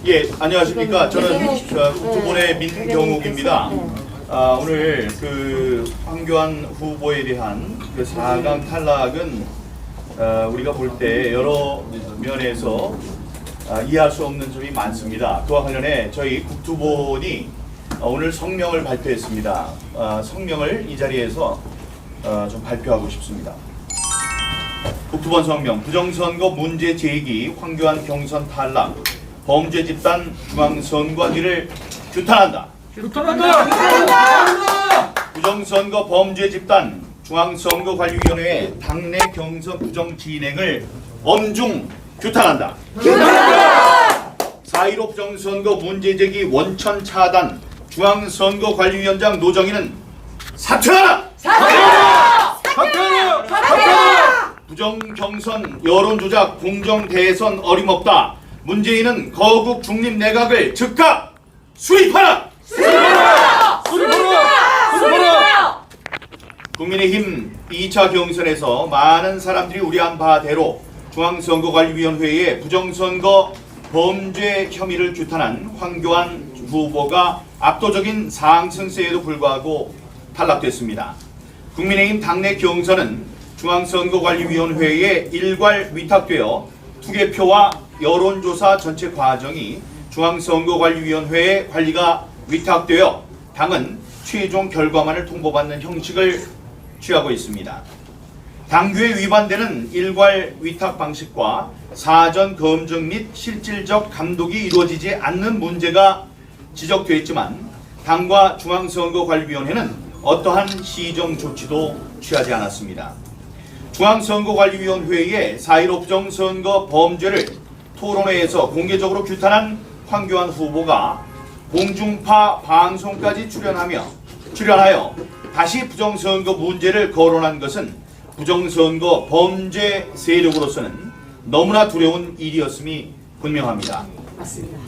예, 안녕하십니까. 저는 국토본의 민경욱입니다. 오늘 그 황교안 후보에 대한 그 4강 탈락은 우리가 볼 때 여러 면에서 이해할 수 없는 점이 많습니다. 그와 관련해 저희 국토본이 오늘 성명을 발표했습니다. 성명을 이 자리에서 좀 발표하고 싶습니다. 국토본 성명, 부정선거 문제 제기, 황교안 경선 탈락, 범죄 집단 중앙선관위를 규탄한다. 부정선거 범죄 집단 중앙선거관리위원회의 당내 경선 부정 진행을 엄중 규탄한다. 4.15 부정선거 문제 제기 원천 차단 중앙선거관리위원장 노정희는 사퇴하라! 부정경선 여론조작 공정대선 어림없다. 문재인은 거국 중립 내각을 즉각 수립하라! 국민의힘 2차 경선에서 많은 사람들이 우려한 바대로 중앙선거관리위원회의 부정선거 범죄 혐의를 규탄한 황교안 후보가 압도적인 상승세에도 불구하고 탈락됐습니다. 국민의힘 당내 경선은 중앙선거관리위원회에 일괄 위탁되어 투개표와 여론조사 전체 과정이 중앙선거관리위원회에 관리가 위탁되어 당은 최종 결과만을 통보받는 형식을 취하고 있습니다. 당규에 위반되는 일괄 위탁 방식과 사전 검증 및 실질적 감독이 이루어지지 않는 문제가 지적되었지만 당과 중앙선거관리위원회는 어떠한 시정 조치도 취하지 않았습니다. 중앙선거관리위원회의 4.15 부정선거 범죄를 토론회에서 공개적으로 규탄한 황교안 후보가 공중파 방송까지 출연하여 다시 부정선거 문제를 거론한 것은 부정선거 범죄 세력으로서는 너무나 두려운 일이었음이 분명합니다. 맞습니다.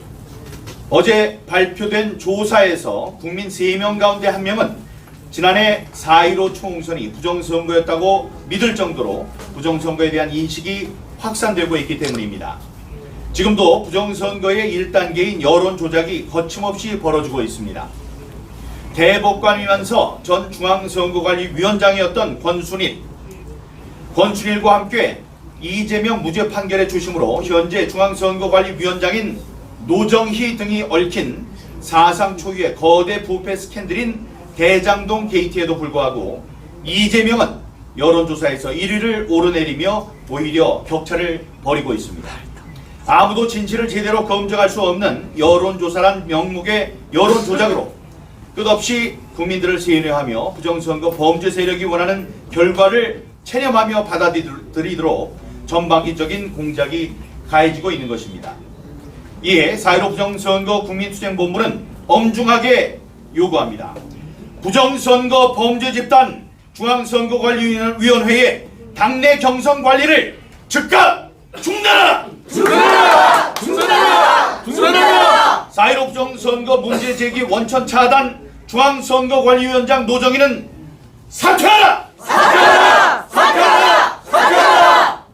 어제 발표된 조사에서 국민 3명 가운데 1명은 지난해 4.15 총선이 부정선거였다고 믿을 정도로 부정선거에 대한 인식이 확산되고 있기 때문입니다. 지금도 부정선거의 1단계인 여론조작이 거침없이 벌어지고 있습니다. 대법관이면서 전 중앙선거관리위원장이었던 권순일과 함께 이재명 무죄 판결의 주심으로 현재 중앙선거관리위원장인 노정희 등이 얽힌 사상 초유의 거대 부패 스캔들인 대장동 게이트에도 불구하고 이재명은 여론조사에서 1위를 오르내리며 오히려 격차를 벌이고 있습니다. 아무도 진실을 제대로 검증할 수 없는 여론조사란 명목의 여론조작으로 끝없이 국민들을 세뇌하며 부정선거 범죄 세력이 원하는 결과를 체념하며 받아들이도록 전방위적인 공작이 가해지고 있는 것입니다. 이에 4.15 부정선거 국민투쟁본부는 엄중하게 요구합니다. 부정선거 범죄 집단 중앙선거관리위원회의 당내 경선 관리를 즉각 중단하라! 4.15 부정선거 문제 제기 원천 차단 중앙선거관리위원장 노정희는 사퇴하라!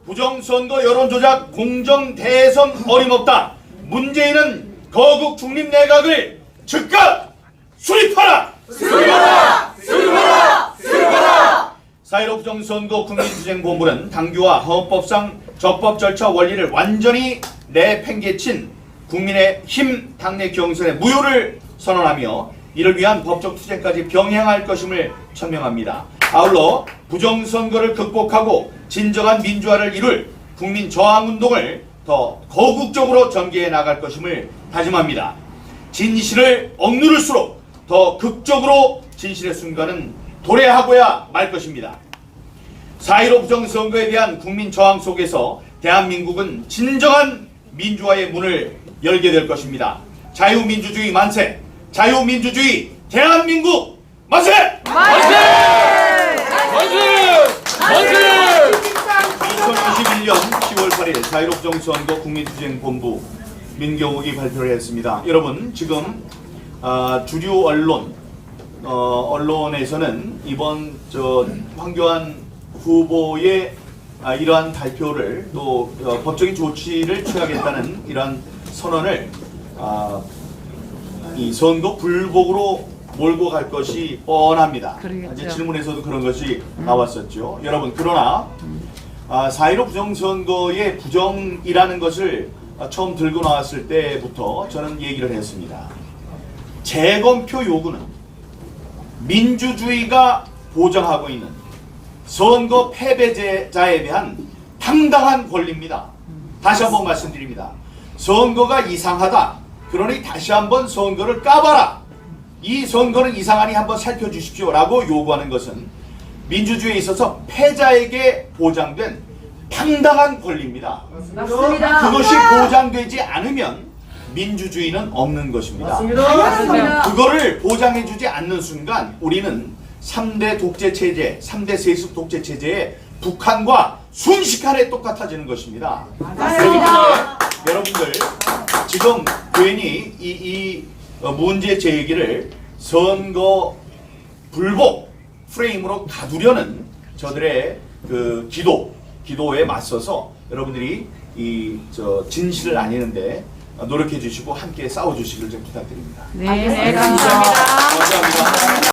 부정선거 여론조작 공정대선 어림없다. 문재인은 거국 중립 내각을 즉각 수립하라! 4.15 부정선거 국민투쟁본부는 당규와 헌법상 적법 절차 원리를 완전히 내팽개친 국민의힘 당내 경선의 무효를 선언하며 이를 위한 법적 투쟁까지 병행할 것임을 천명합니다. 아울러 부정선거를 극복하고 진정한 민주화를 이룰 국민 저항운동을 더 거국적으로 전개해 나갈 것임을 다짐합니다. 진실을 억누를수록 더 극적으로 진실의 순간은 도래하고야 말 것입니다. 4.15 부정선거에 대한 국민 저항 속에서 대한민국은 진정한 민주화의 문을 열게 될 것입니다. 자유민주주의 만세! 자유민주주의 대한민국 만세! 만세! 2021년 10월 8일 4.15 부정선거 국민투쟁본부 민경욱이 발표를 했습니다. 여러분 지금 주류 언론에서는 이번 황교안 후보의 이러한 발표를 또 법적인 조치를 취하겠다는 이러한 선언을 이 선거 불복으로 몰고 갈 것이 뻔합니다. 그러겠죠. 이제 질문에서도 그런 것이 나왔었죠. 여러분, 그러나 4.15 부정선거의 부정이라는 것을 처음 들고 나왔을 때부터 저는 얘기를 했습니다. 재검표 요구는 민주주의가 보장하고 있는 선거 패배자에 대한 당당한 권리입니다. 다시 한번 말씀드립니다. 선거가 이상하다. 그러니 다시 한번 선거를 까봐라. 이 선거는 이상하니 한번 살펴주십시오. 라고 요구하는 것은 민주주의에 있어서 패자에게 보장된 당당한 권리입니다. 맞습니다. 그것이 보장되지 않으면 민주주의는 없는 것입니다. 맞습니다. 그거를 보장해주지 않는 순간 우리는 3대 독재 체제, 3대 세습 독재 체제의 북한과 순식간에 똑같아지는 것입니다. 그렇기 때문에 여러분들 지금 괜히 이 문제 제기를 선거 불복 프레임으로 가두려는 저들의 그 기도에 맞서서 여러분들이 진실을 알리는데 노력해 주시고 함께 싸워 주시길 좀 부탁드립니다. 네, 감사합니다. 감사합니다.